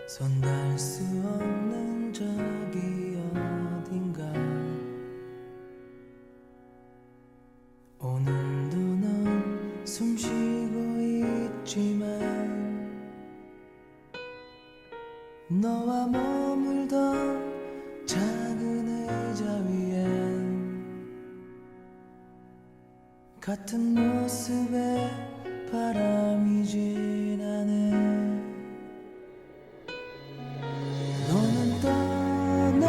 손 닿을 수 없는 저기 어딘가 오늘도 넌 숨쉬고 있지만 너와 머물던 작은 의자 위엔 같은 모습에 바람이 지나네. 너는 떠나면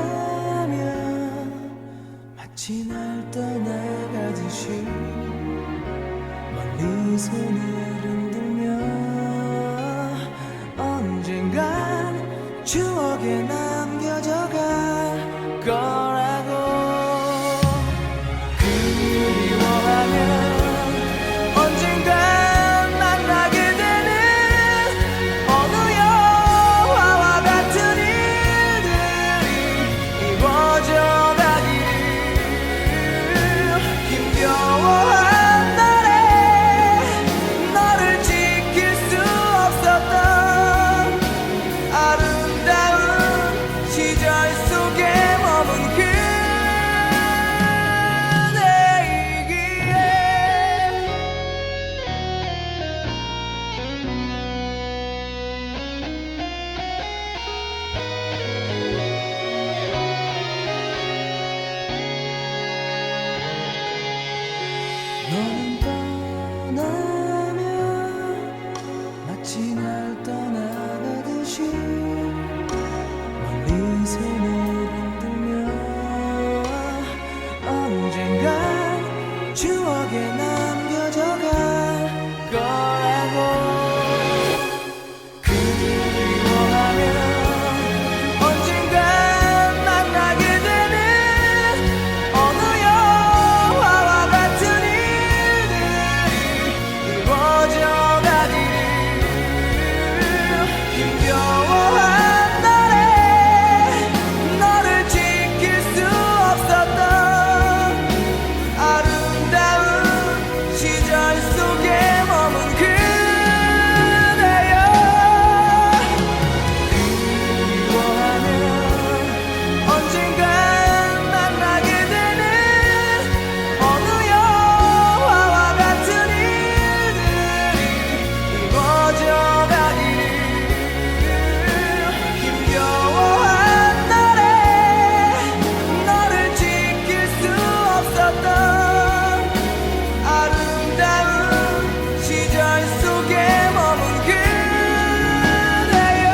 마치 날 떠나가듯이 멀리 손을 흔들며 언젠간 추억에 남겨져갈 거라고. 그리워하면 언젠간 만나게 되는 어느 영화와 같은 일들이 이루어져 가기를. 힘겨워한 날에 너를 지킬 수 없었던 아름다운 시절 속에 머문 너는 떠나면 마치 날 떠나가듯이 멀리 손을 흔들며 언젠간 추억에 남겨져갈 거라고. 그리워하면 언젠간 만나게 되는 어느 영화와 같은 힘겨워한 날에 너를 지킬 수 없었던 아름다운 시절 속에 머문 그대여. 그리워하면 언젠간 만나게 되는 어느 영화와 같은 일들이 이루어져 가기를. 힘겨워한 날에 너를 지킬 수 없었던 아름다운 시절 속에 머문 그대여.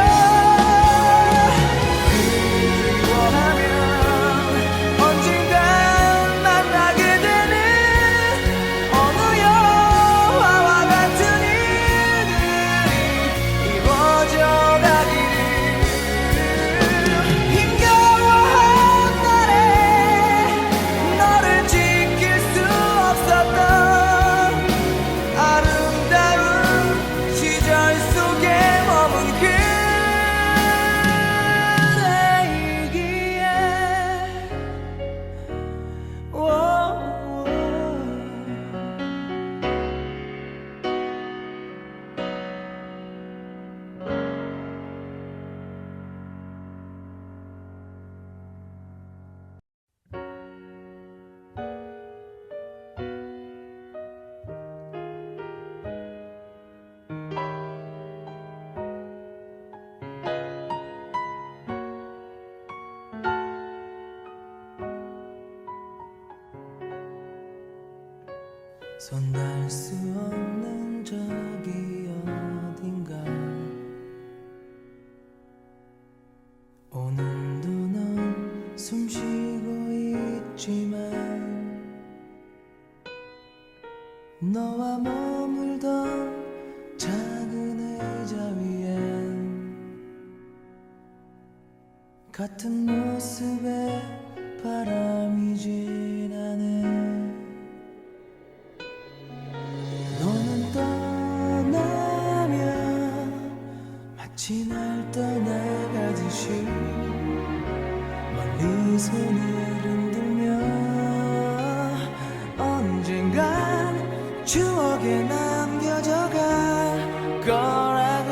그리워하면 언젠간 만나게 되는 어느 영화와 같은 일들이 이루어져 가기를. 힘겨워한 날에 너를 지킬 수 없었던 아름다운 시절 속에 머문 그대이기에. 손 닿을 수 없는 저기 어딘가 오늘도 넌 숨쉬고 있지만 너와 머물던 작은 의자 위엔 같은 모습에 바람이 지나네. 너는 떠나면 마치 날 떠나가듯이 멀리 손을 흔들며 언젠간 추억에 남겨져갈 거라고.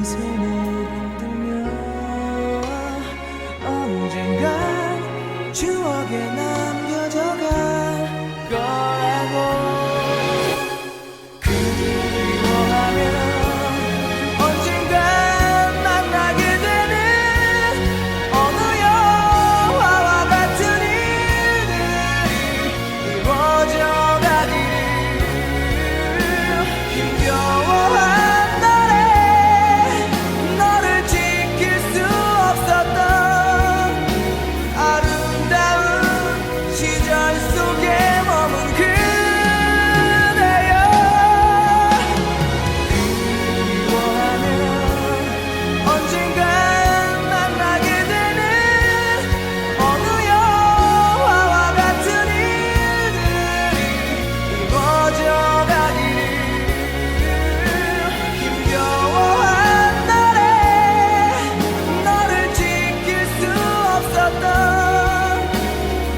손을 흔들며 언젠간 추억에 남겨져갈 거라고 그리워하면 언젠간 만나게 되는 어느 영화와 같은 일들이 이루어져 가기를 힘겨워한 날에 너를 지킬 수 없었던 아름다운 시절 속에 머문 그대여 그리워하면 언젠간 만나게 되는 어느 영화와 같은 일들이 이루어져 가기를 힘겨워한 날에 너를 지킬 수 없었던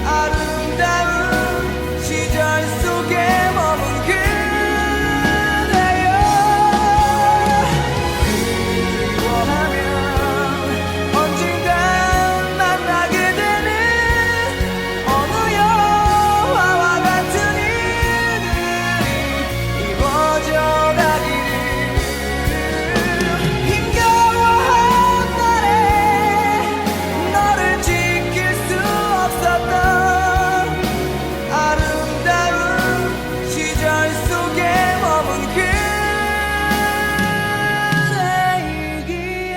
아름다운 시절 속에 머문 그대여 그리워하면 언젠간 만나게 되는 어느 영화와 같은 일들이 이루어져 가기를 힘겨워한 날에 너를 지킬 수 없었던 아름다운 시절 속에 머문 그대이기에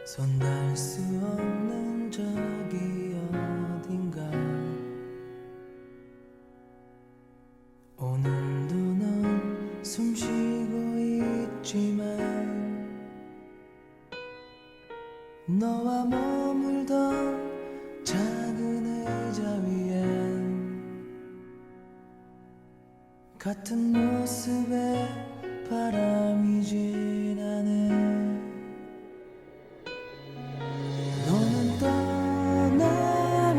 손 닿을 수 없는 저기 어딘가 오늘도 넌 숨쉬고 있지만 너와 머물던 작은 의자 위엔 같은 모습의 바람이 지나네 너는 떠나면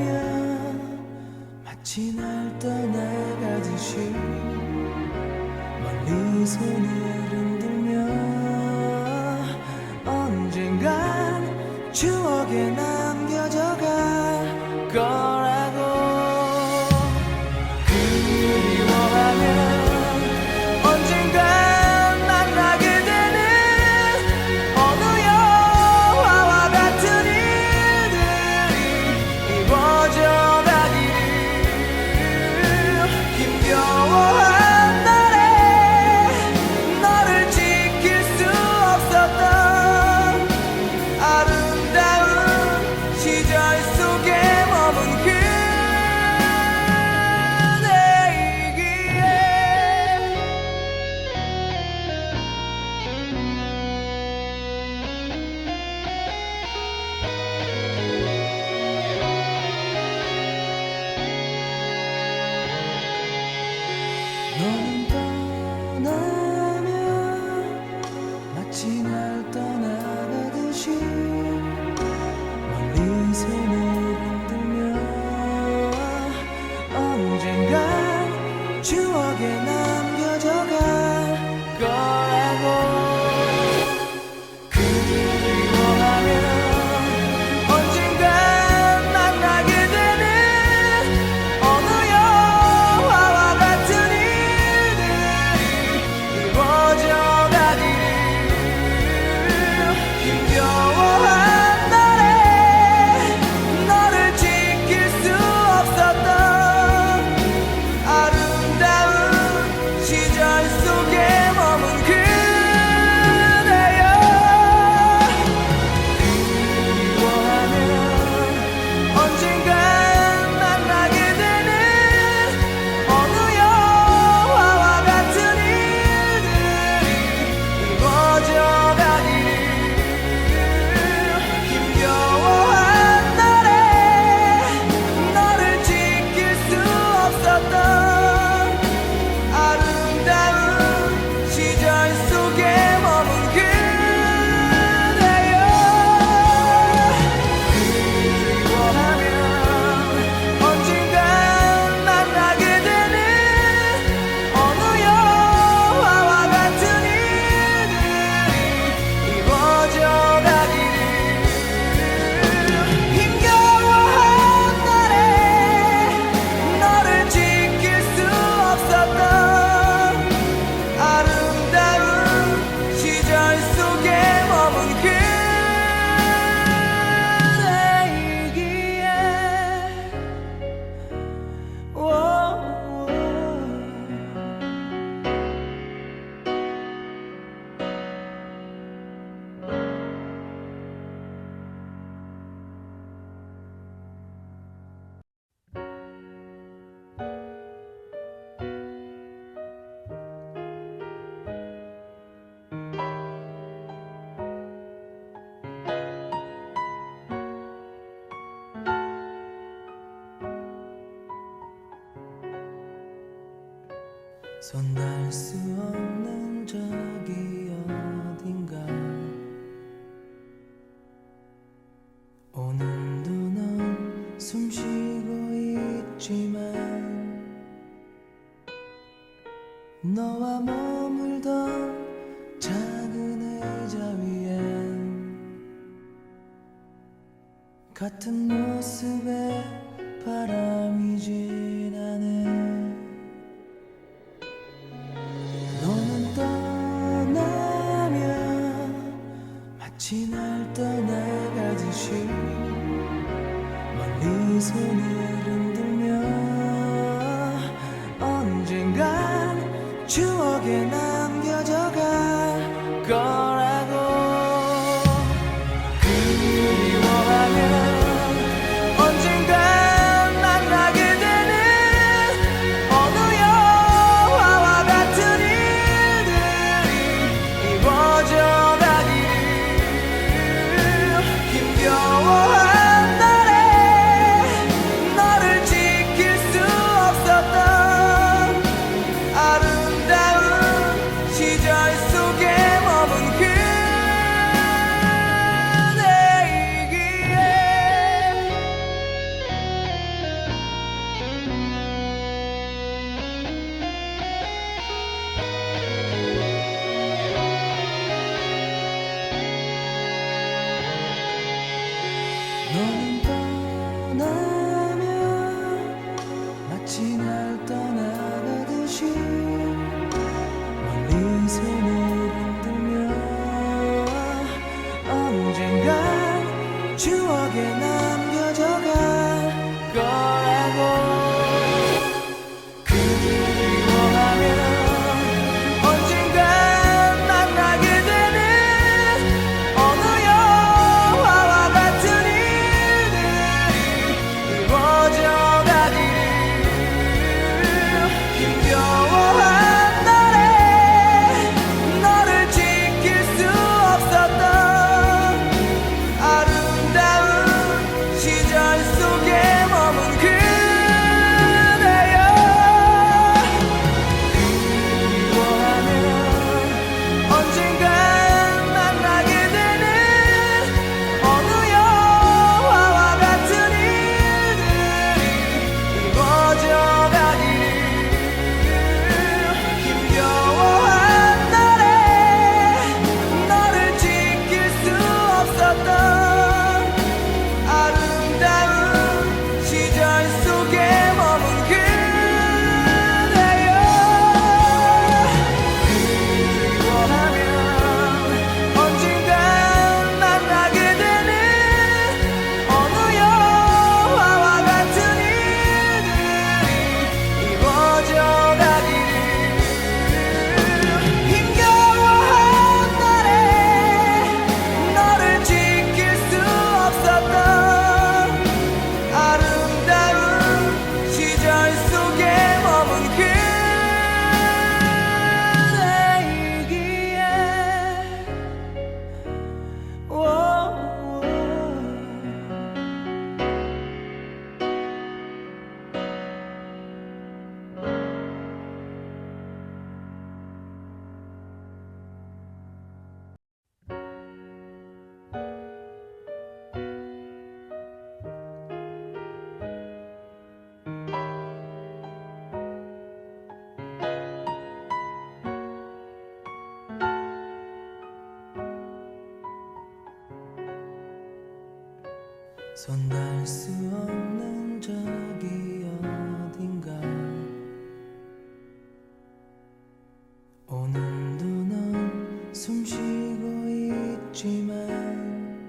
마치 날 떠나가듯이 멀리 손을 흔들며 언젠간 추억에 남겨져갈 거라고 그리워하면 언젠간 만나게 되는 어느 영화와 같은 일들이 이루어져 가기를 힘겨워한 날에 너를 지킬 수 없었던 아름다운 시절 속에 머문 그대이기에 너는 떠나면 마치 날 떠나가듯이 멀리 손을 흔들며 언젠간 추억에 남겨져갈 거라고 그리워하면 언젠간 만나게 되는 어느 영화와 같은 일들이 이루어져 가기를 힘겨워한 날에 너를 지킬 수 없었던 아름다운 시절 속에 머문 그대여 그리워하면 언젠간 만나게 되는 어느 영화와 같은 손 닿을 수 없는 저기 어딘가 오늘도 넌 숨쉬고 있지만 너와 머물던 작은 의자 위엔 같은 모습에 바람이 지나네. 너는 떠나면 마치 날 떠나가듯이 멀리 손을 흔들며 언젠간 추억에 남겨져갈 거라고. 그리워하면 언젠간 만나게 되는 어느 영화와 같은 일들이 이루어져 가기를. 힘겨워한 날에 너를 지킬 수 없었던 아름다운 시절 속에 머문 그대이기에 너는 떠나면 마치 날 떠나가듯이 멀리 손을 흔들며 언젠간 추억에 남겨져갈 거라고. 그리워하면 언젠간 만나게 되는 어느 영화와 같은 일들이 이루어져 가기를. 힘겨워한 날에 너를 지킬 수 없었던 아름다운 시절 속에 머문 그대여. 그리워하면 언젠간 만나게 되는 어느 영화와 같은 일들이 이루어져 가기를. 힘겨워한 날에 너를 지킬 수 없었던 아름다운 시절 속에 머문 그대여. 그리워하면 언젠간 만나게 되는 어느 영화와 같은 일들이 이루어져 가기를. 힘겨워한 날에 너를 지킬 수 없었던 아름다운 시절 속에 머문 그대이기에. 손 닿을 수 없는 저기 어딘가 오늘도 넌 숨쉬고 있지만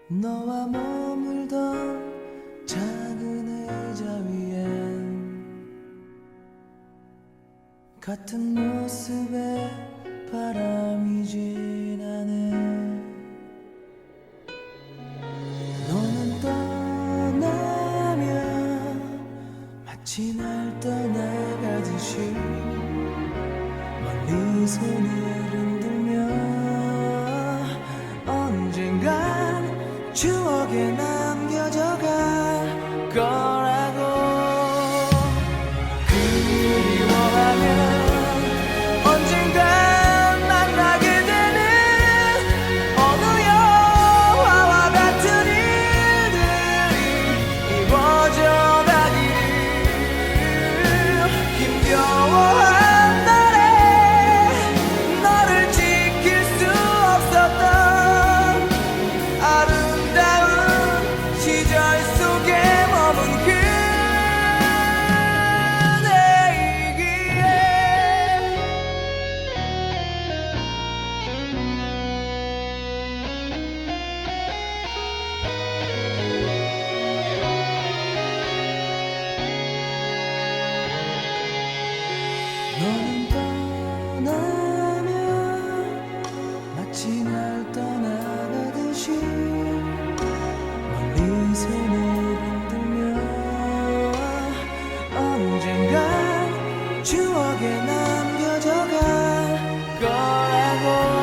너와 머물던 작은 의자 위엔 같은 모습에 바람이 지나네. 너는 떠나면 마치 날 떠나가듯이 멀리 손을 흔들며 언젠간 추억에 남겨져갈 거라고. 너는 떠나면 마치 날 떠나가듯이 멀리 손을 흔들며 언젠간 추억에 남겨져갈 거라고.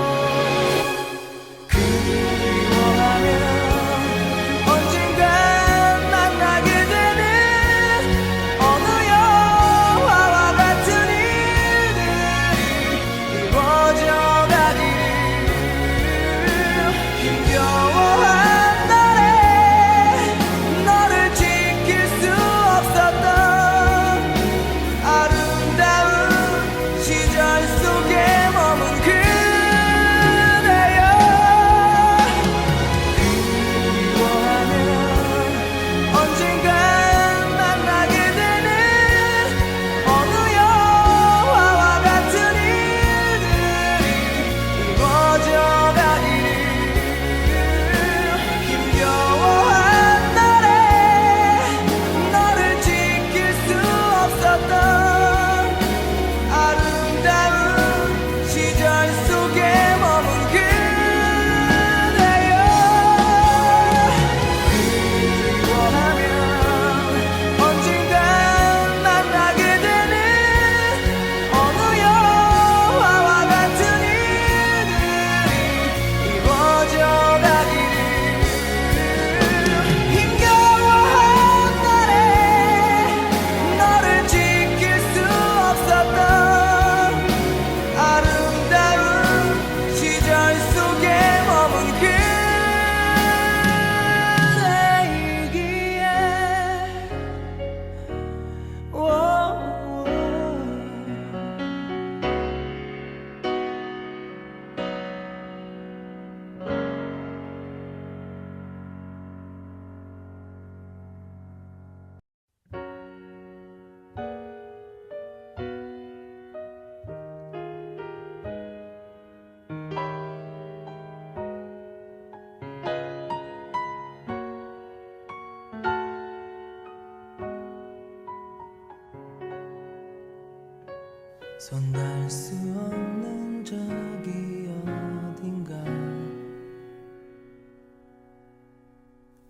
손 닿을 수 없는 저기 어딘가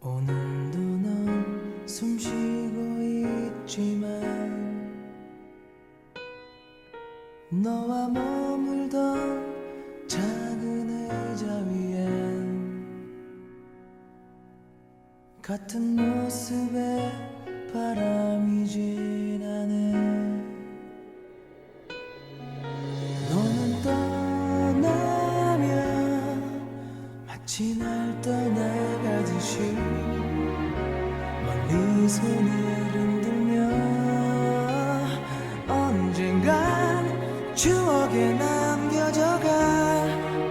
오늘도 넌 숨쉬고 있지만 너와 머물던 작은 의자 위엔 같은 모습에 바람이 지나네. 너는 떠나면 마치 날 떠나가듯이 멀리 손을 흔들며 언젠간 추억에 남겨져갈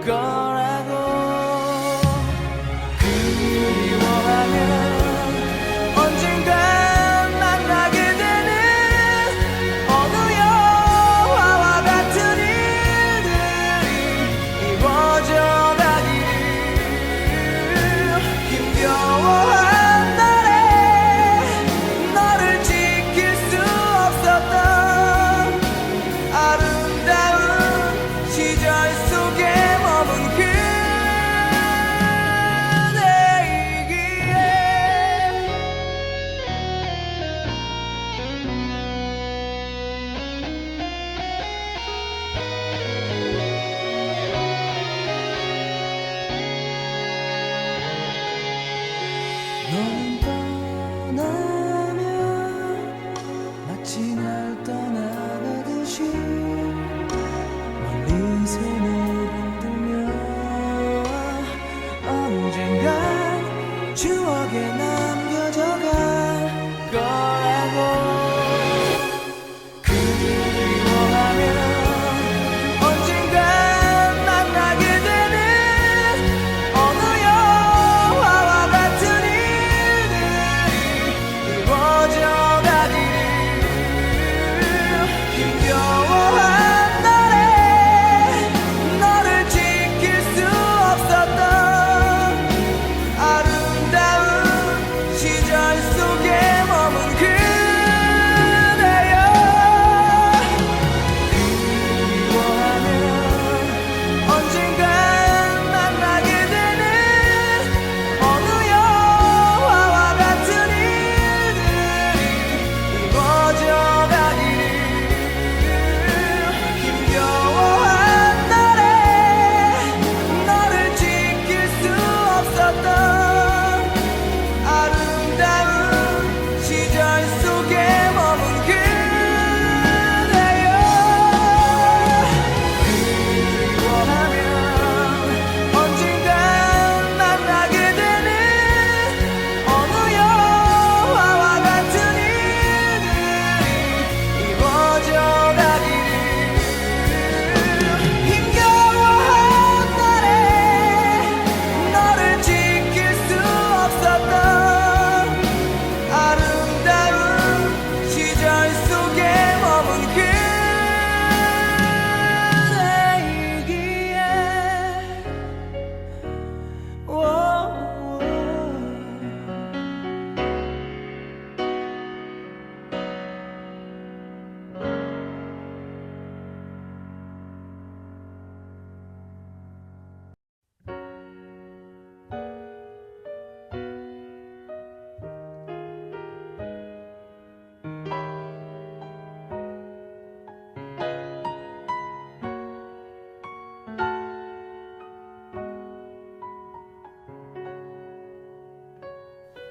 거라고. 그리워하면 너는 떠나면 마치 날 떠나가듯이 멀리 손을 흔들며 언젠간 추억에 남겨져갈 거라고.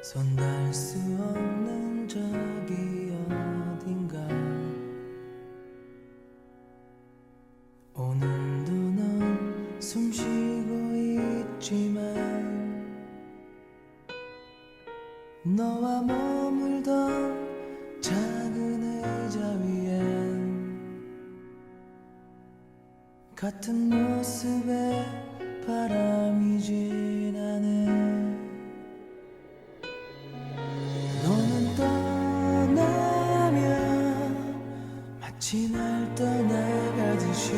손 닿을 수 없는 저기 어딘가 오늘도 넌 숨쉬고 있지만 너와 머물던 작은 의자 위엔 같은 모습에 바람이 지나네. 너는 떠나면 마치 날 떠나가듯이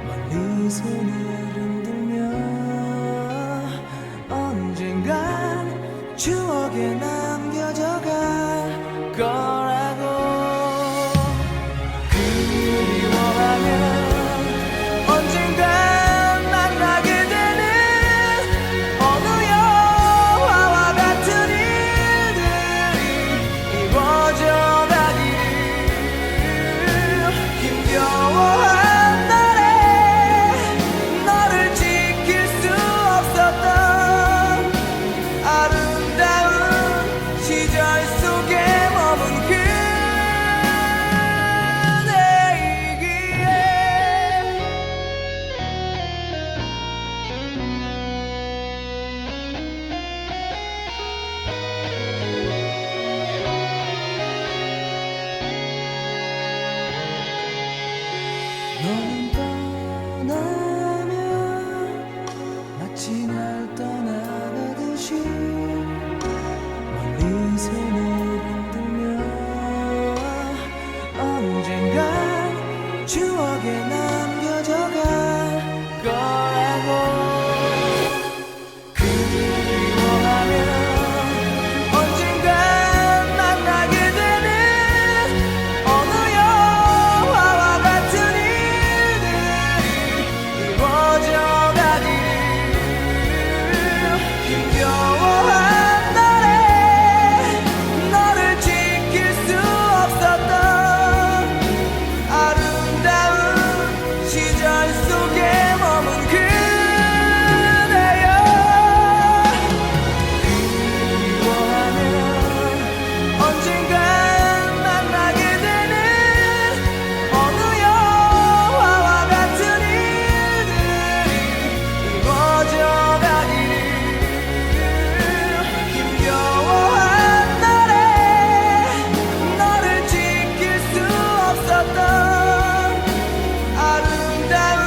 멀리 손을 흔들며 언젠간 추억에 남겨져 갈 거라고. 그리워하면 언젠간 만나게 되는 어느 영화와 같은 일들이 이루어져 가기를. 힘겨워한 날에 너를 지킬 수 없었던 아름다운 시절 속에 머문 너는 떠나면 마치 날 떠나가듯이 멀리 손을 흔들며 언젠간 추억에 남겨져 갈 거라고. 그리워하면 언젠간 만나게 되는 어느 영화와 같은 이루어져 가기를. 힘겨워한 날에 너를 지킬 수 없었던 아름다운 시절 속에 머문 그대여. 그리워하면 언젠간 만나게 되는 어느 영화와 같은 이루어져 가기를. 힘겨워한 날에 너를 지킬 수 없었던 아름다운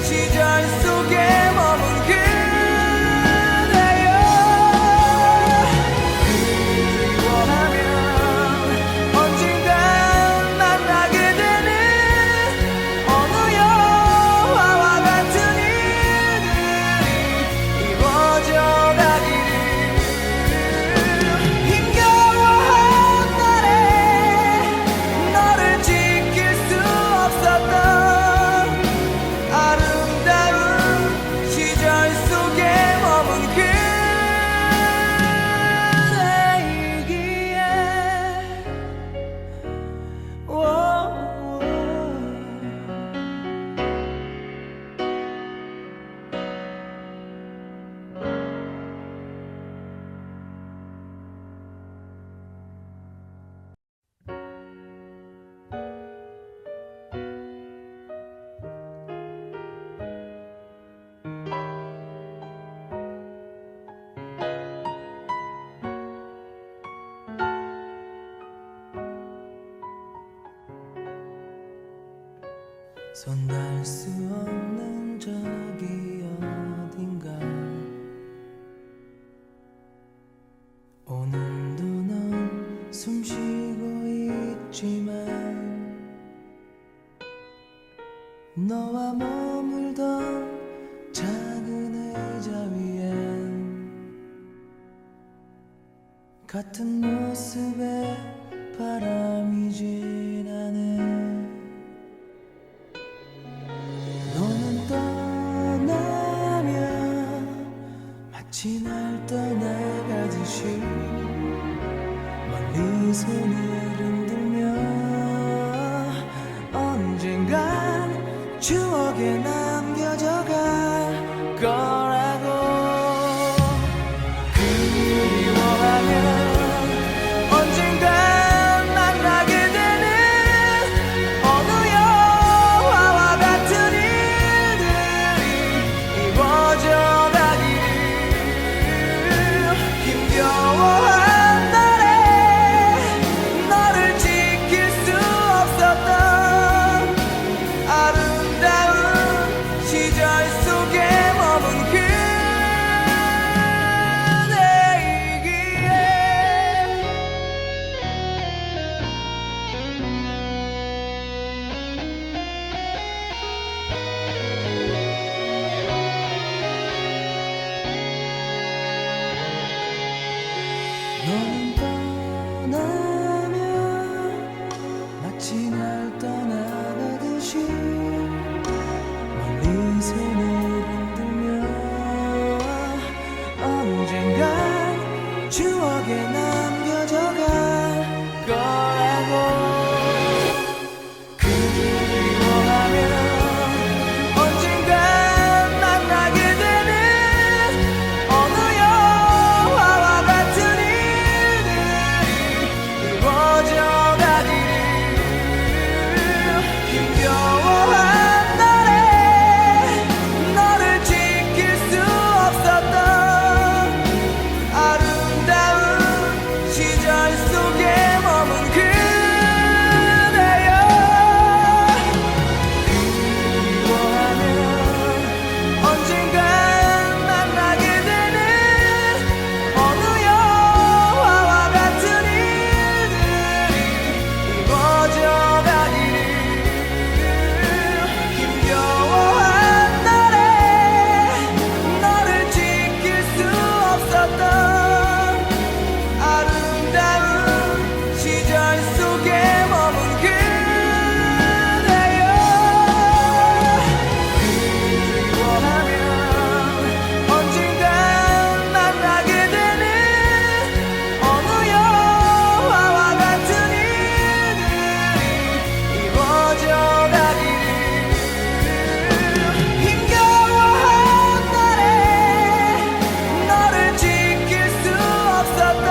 시절 속에 머문 그대여. 그리워하면 언젠간 만나게 되는 어느 영화와 같은 일들이 이루어져 가기를. 힘겨워한 날에 너를 지킬 수 없었던 아름다운 시절 속에 머문 그대이기에. 손 닿을 수 없는 저기 어딘가 오늘도 넌 숨쉬고 있지만 너와 머물던 작은 의자 위엔 같은 모습에 바람이 지나네. 너는 떠나면 마치 날 떠나가듯이 멀리 손을 흔들며 언젠간 추억에 남겨져 갈 거라고. 힘겨워한 날에 너를 지킬 수 없었던 아름다운 시절 속에 머문 그대여 그리워하면 언젠간 만나게 되는 어느 영화와 같은 일들이 이루어져 가기를 힘겨워한 날에 너를 지킬 수 없었던 아름다운 시절 속에 머문 그대여 그리워하면 언젠간 만나게 되는 어느 영화와 같은 일들이 이루어져 가기를 힘겨워한 날에 너를 지킬 수 없었던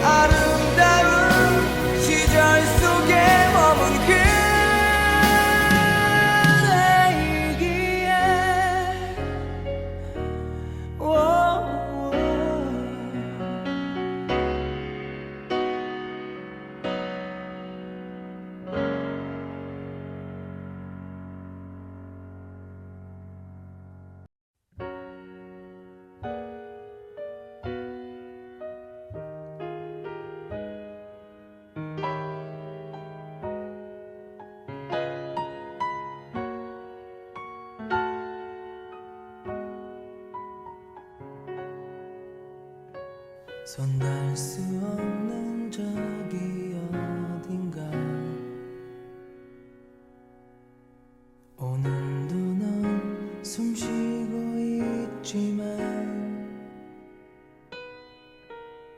아름다운 시절 속에 머문 그대이기에 손 닿을 수 없는 저기 어딘가 오늘도 넌 숨쉬고 있지만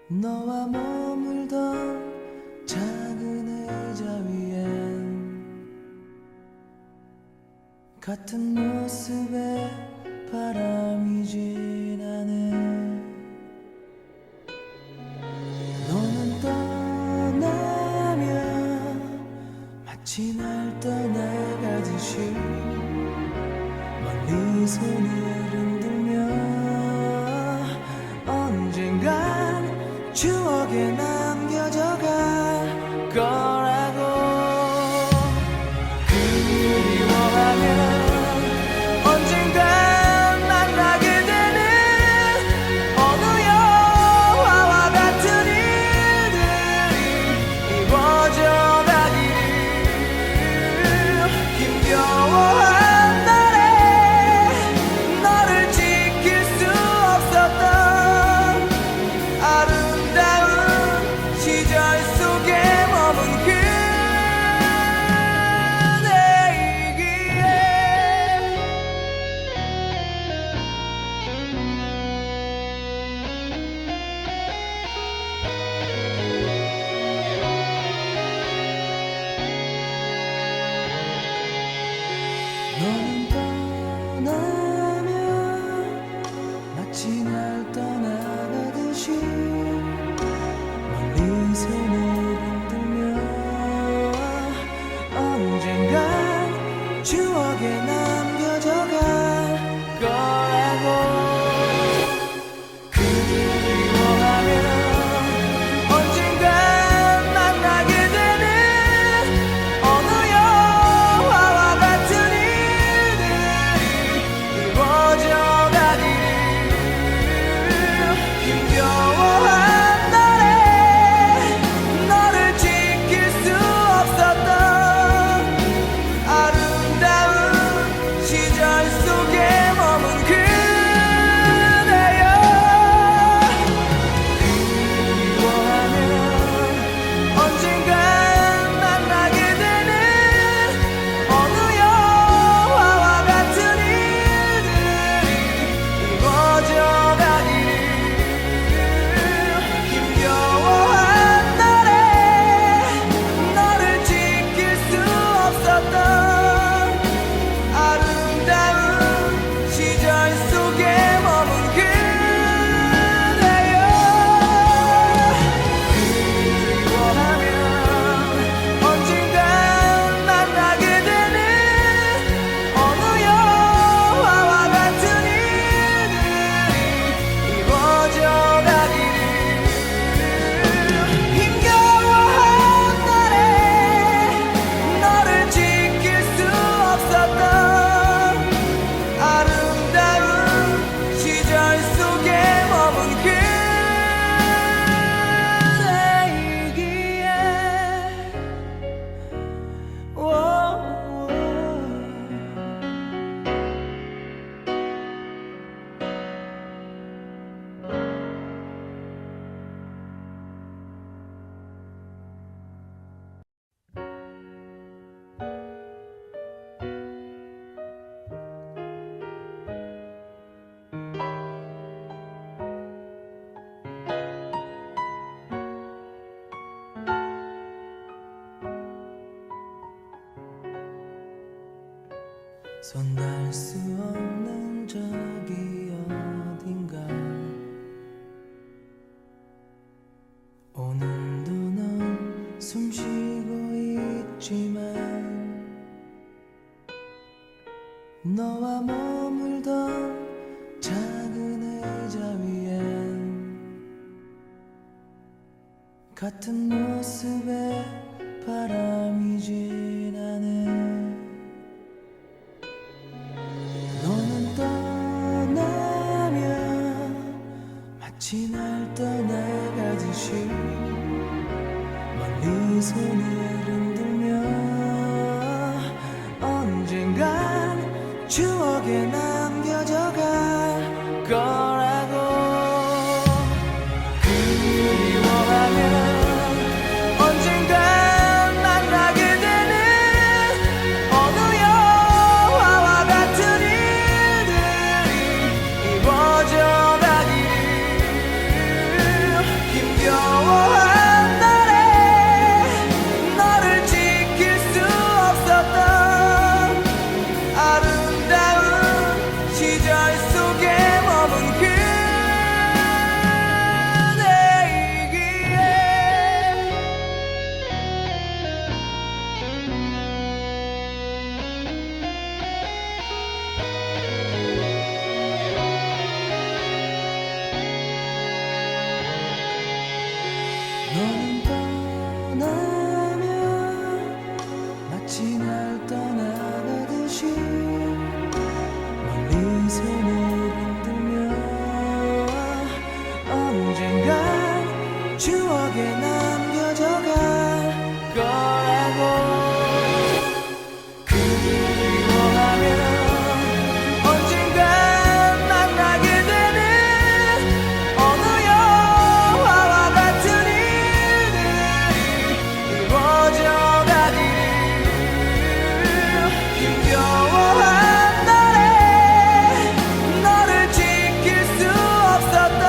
너와 머물던 작은 의자 위엔 같은 모습에 바람이 지나네 너는 떠나면 마치 날 떠나가듯이 멀리 손을 흔들며 언젠간 추억에 남겨져 갈 거라고 그리워하면 언젠간 만나게 되는 어느 영화와 같은 일들이 이루어져 가기를 힘겨워한 날에 너를 지킬 수 없었던 아름다운 시절 속에 머문 그대이기에 너는 떠나면 마치 날 떠나가듯이 멀리 손을 흔들며 언젠간 추억에 남겨져 갈 거라고 그리워하면 언젠간 만나게 되는 어느 영화와 같은 일들이 이루어져 가기를 힘겨워한 날에 너를 지킬 수 없었던 아름다운 손 닿을 수 없는 저기 어딘가 오늘도 넌 숨쉬고 있지만 너와 머물던 작은 의자 위엔 같은 모습에 바람이 지나네. 너는 떠나면 마치 날 떠나가듯이 멀리 손을 흔들며 언젠간 추억에 남겨져갈 거라고. 그리워하면 언젠간 만나게 되는 어느 영화와 같은 일들이 이루어져 가기를. 힘겨워한 날에 너를 지킬 수 없었던 아름다운 시절 속에 머문 그대이기에 너는 떠나면 마치 날 떠나가듯이 멀리 손을 흔들며 언젠간 추억에 남겨져갈 거라고. 그리워하면 언젠간 만나게 되는 어느 영화와 같은 일들이 이루어져 가기를. 힘겨워한 날에 너를 지킬 수 없었던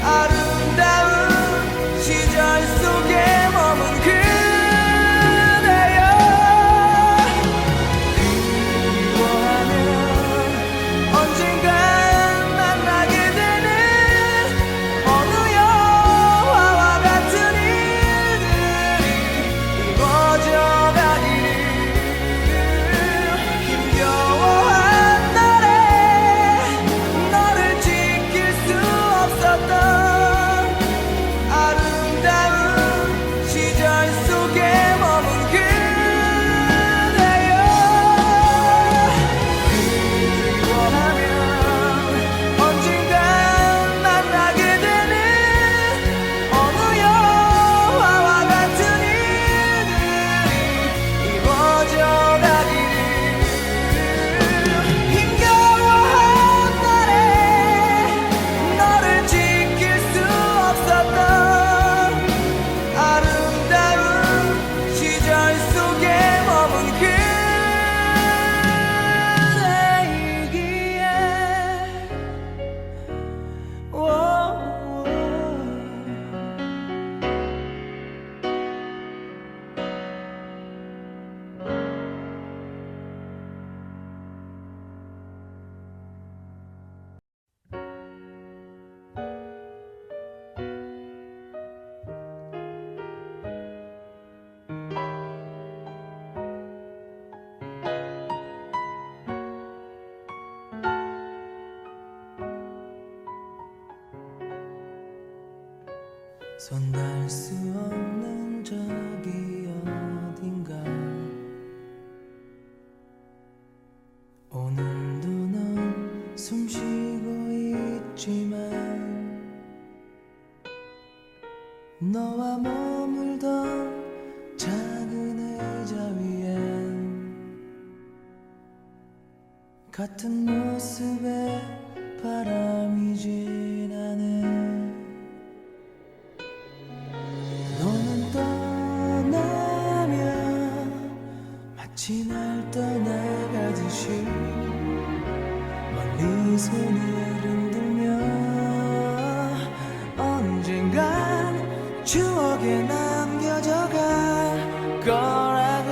아름다운 시절 속에 머문 그대여. 그리워하면 언젠간 만나게 되는 어느 영화와 같은 일들이 이루어져 가기를. 힘겨워한 날에 너를 지킬 수 없었던 아름다운 시절 속에 머문 그대여. 그리워하면 언젠간 만나게 되는 어느 영화와 같은 일들이 이루어져 가기를. 힘겨워한 날에 너를 지킬 수 없었던 아름다운 시절 속에 머문 그대이기에. 손 닿을 수 없는 저기 어딘가 오늘도 넌 숨쉬고 있지만 너와 머물던 작은 의자 위엔 같은 모습에 바람이 지나네. 너는 떠나면 마치 날 떠나가듯이 멀리 손을 흔들며 언젠간 추억에 남겨져갈 거라고.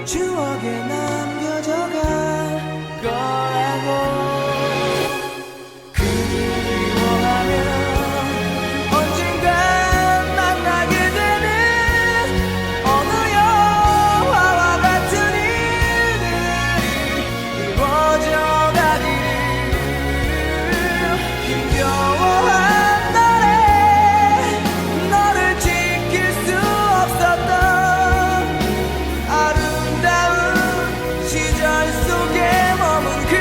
추억에 남겨져갈 거라고. 그리워하면 언젠간 만나게 되는 어느 영화와 같은 일들이 이루어져 가기를. 힘겨워한 날에 너를 지킬 수 없었던 아름다운 시절 속에 머문 그대여.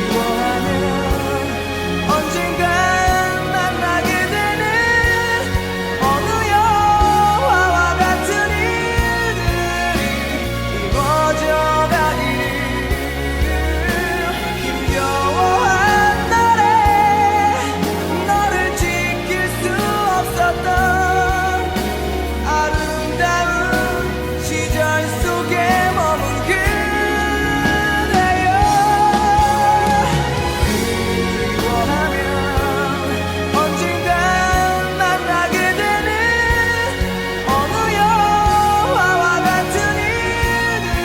그리워하면 언젠간 만나게 되는 어느 영화와 같은 일들이 이루어져 가기를. 힘겨워한 날에 너를 지킬 수 없었던 아름다운 시절 속에 머문 그대여. 그리워하면 언젠간 만나게 되는 어느 영화와 같은 일들이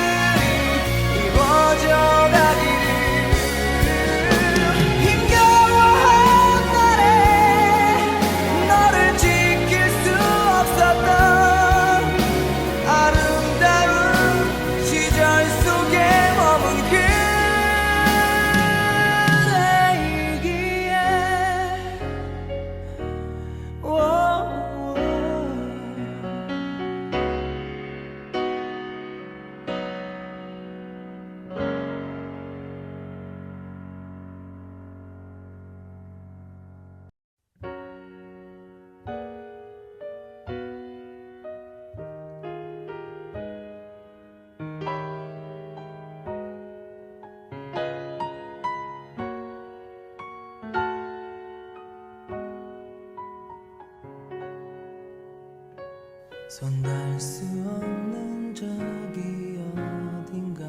이루어져 가기를. 힘겨워한 날에 너를 지킬 수 없었던 아름다운 시절 속에 머문 그대이기에. 손 닿을 수 없는 저기 어딘가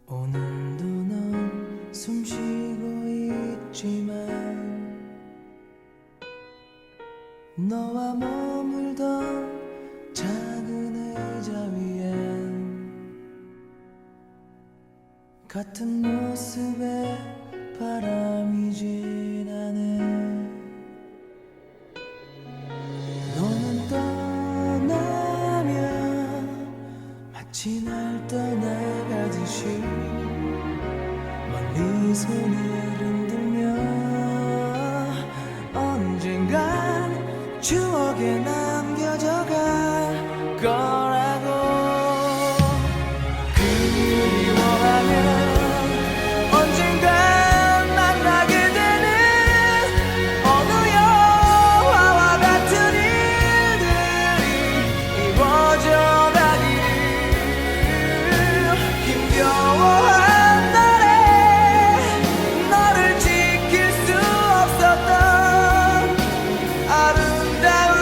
오늘도 넌 숨쉬고 있지만 너와 머물던 작은 의자 위엔 같은 모습의 바람이 지나네. 너는 떠나면 마치 날 떠나가듯이 멀리 손을 흔들며 언젠간 추억에 남겨져갈 거라고. 그리워하면 언젠간 만나게 되는 어느 영화와 같은 일들이 이루어져 가기를. 힘겨워한 날에 너를 지킬 수 없었던 아름다운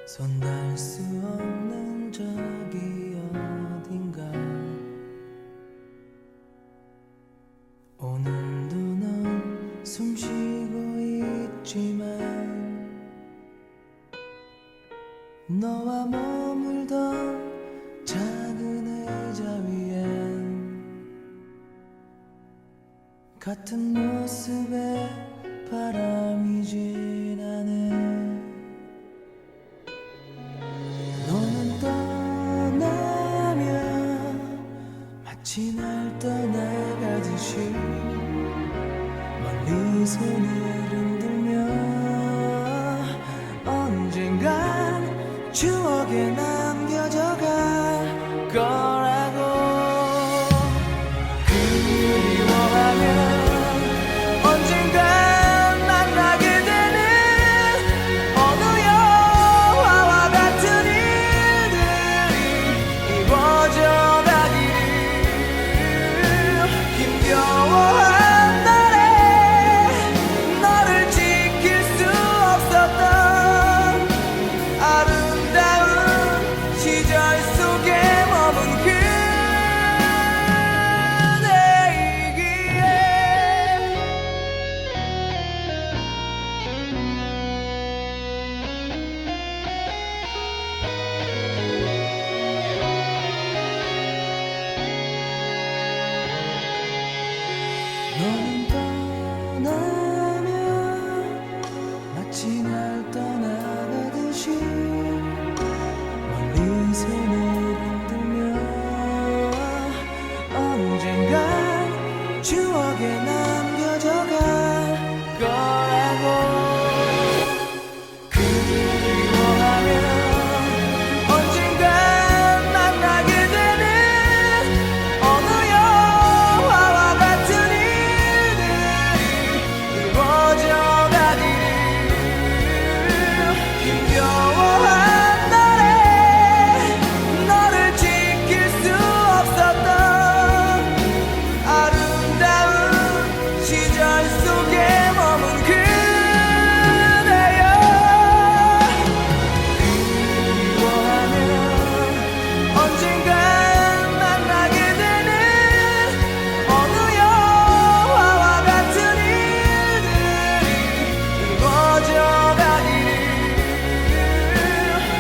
손 닿을 수 없는 저기 어딘가 오늘도 넌 숨쉬고 있지만 너와 머물던 작은 의자 위엔 같은 모습에 바람이 지나네. 너는 떠나면 마치 날 떠나가듯이 멀리 손을 흔들며 언젠간 추억에 남겨져 갈 거라고. 그리워하면 언젠간 만나게 되는 어느 영화와 같은 일들이 이루어져 가기를. 힘겨워한 날에 너를 지킬 수 없었던 아름다운 시절 속에 머문 너는 떠나면 마치 날 떠나가듯이 멀리 손을 흔들며 언젠간 추억에 남겨져 갈 거라고. 그리워하면 언젠간 만나게 되는 어느 영화와 같은 이루어져 가기를. 힘겨워한 날에 너를 지킬 수 없었던 아름다운 시절 속에 머문 그대여. 그리워하면 언젠간 만나게 되는 어느 영화와 같은 이루어져 가기를.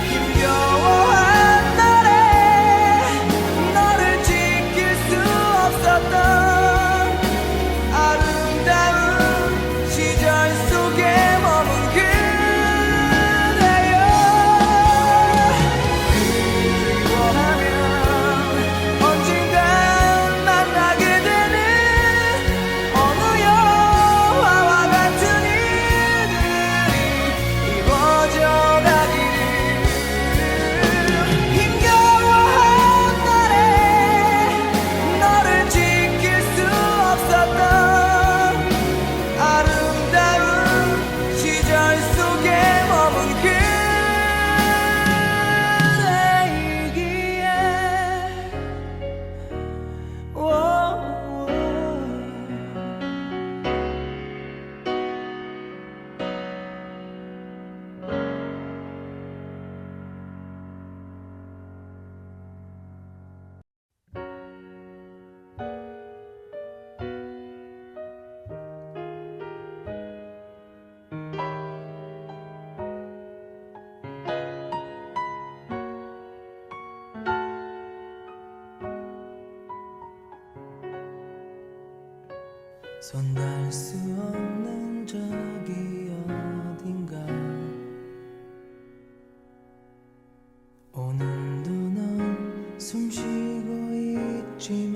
힘겨워한 날에 너를 지킬 수 없었던 아름다운 시절 속에 머문 그대여. 그리워하면 언젠간 만나게 되는 어느 영화와 같은 이루어져 가기를. 힘겨워한 날에 너를 지킬 수 없었던 아름다운 시절 속에 머문 그대이기에. 손 닿을 수 없는 저기 어딘가 오늘도 넌 숨쉬고 있지만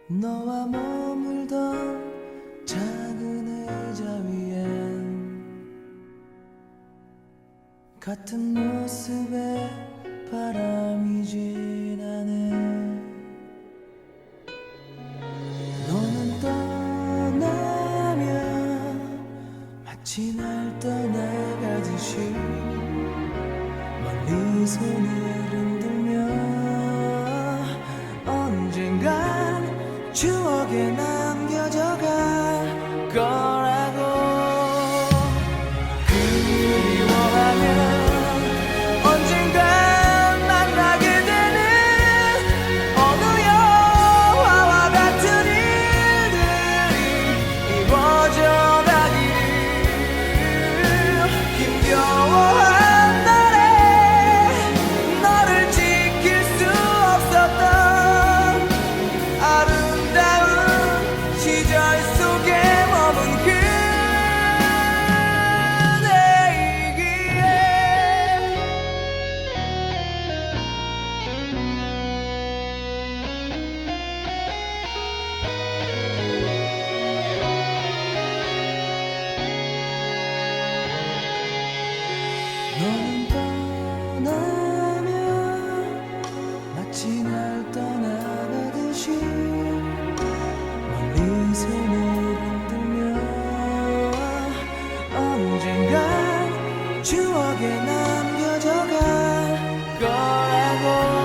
너와 머물던 작은 의자 위엔 같은 모습에 바람이 지나네. 너는 떠나면 마치 날 떠나가듯이 멀리 손을 흔들며 언젠간 추억에 남겨져 갈 거라고. 떠나면 마치 날 떠나가듯이 멀리 손을 흔들며 언젠간 추억에 남겨져갈 거라고.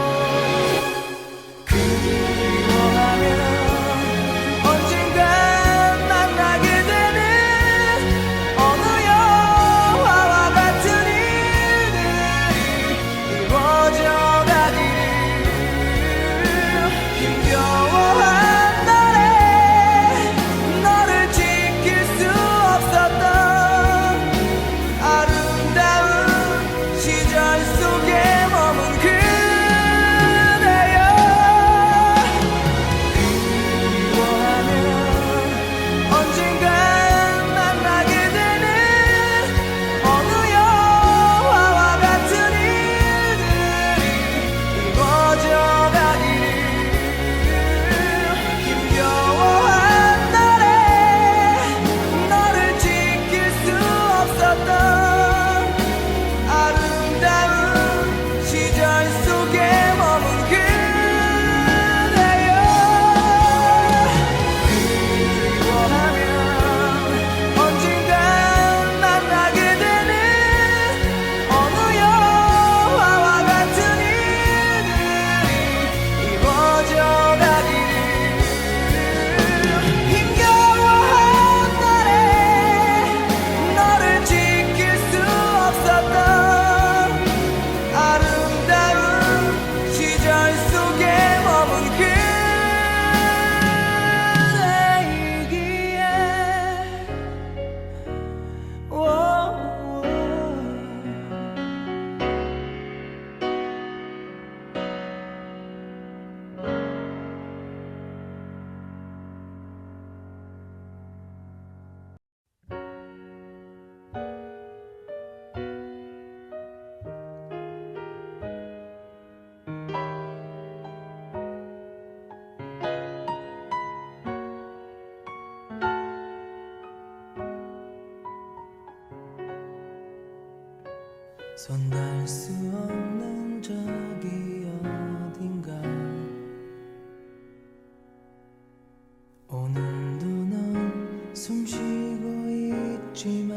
손 닿을 수 없는 저기 어딘가 오늘도 넌 숨쉬고 있지만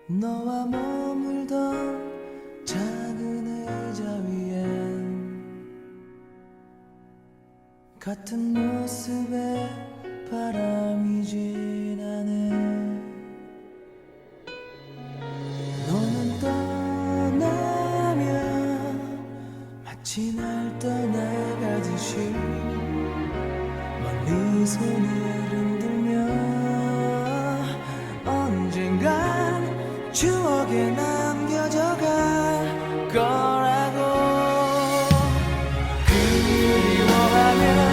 너와 머물던 작은 의자 위엔 같은 모습에 바람이 지나네. 너는 떠나면 마치 날 떠나가듯이 멀리 손을 흔들며 언젠간 추억에 남겨져갈 거라고. 그리워하면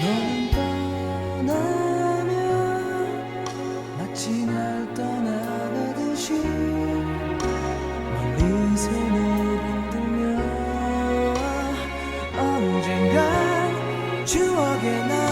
너는 떠나면 마치 날 떠나가듯이 멀리 손을 흔들며 언젠간 추억에 나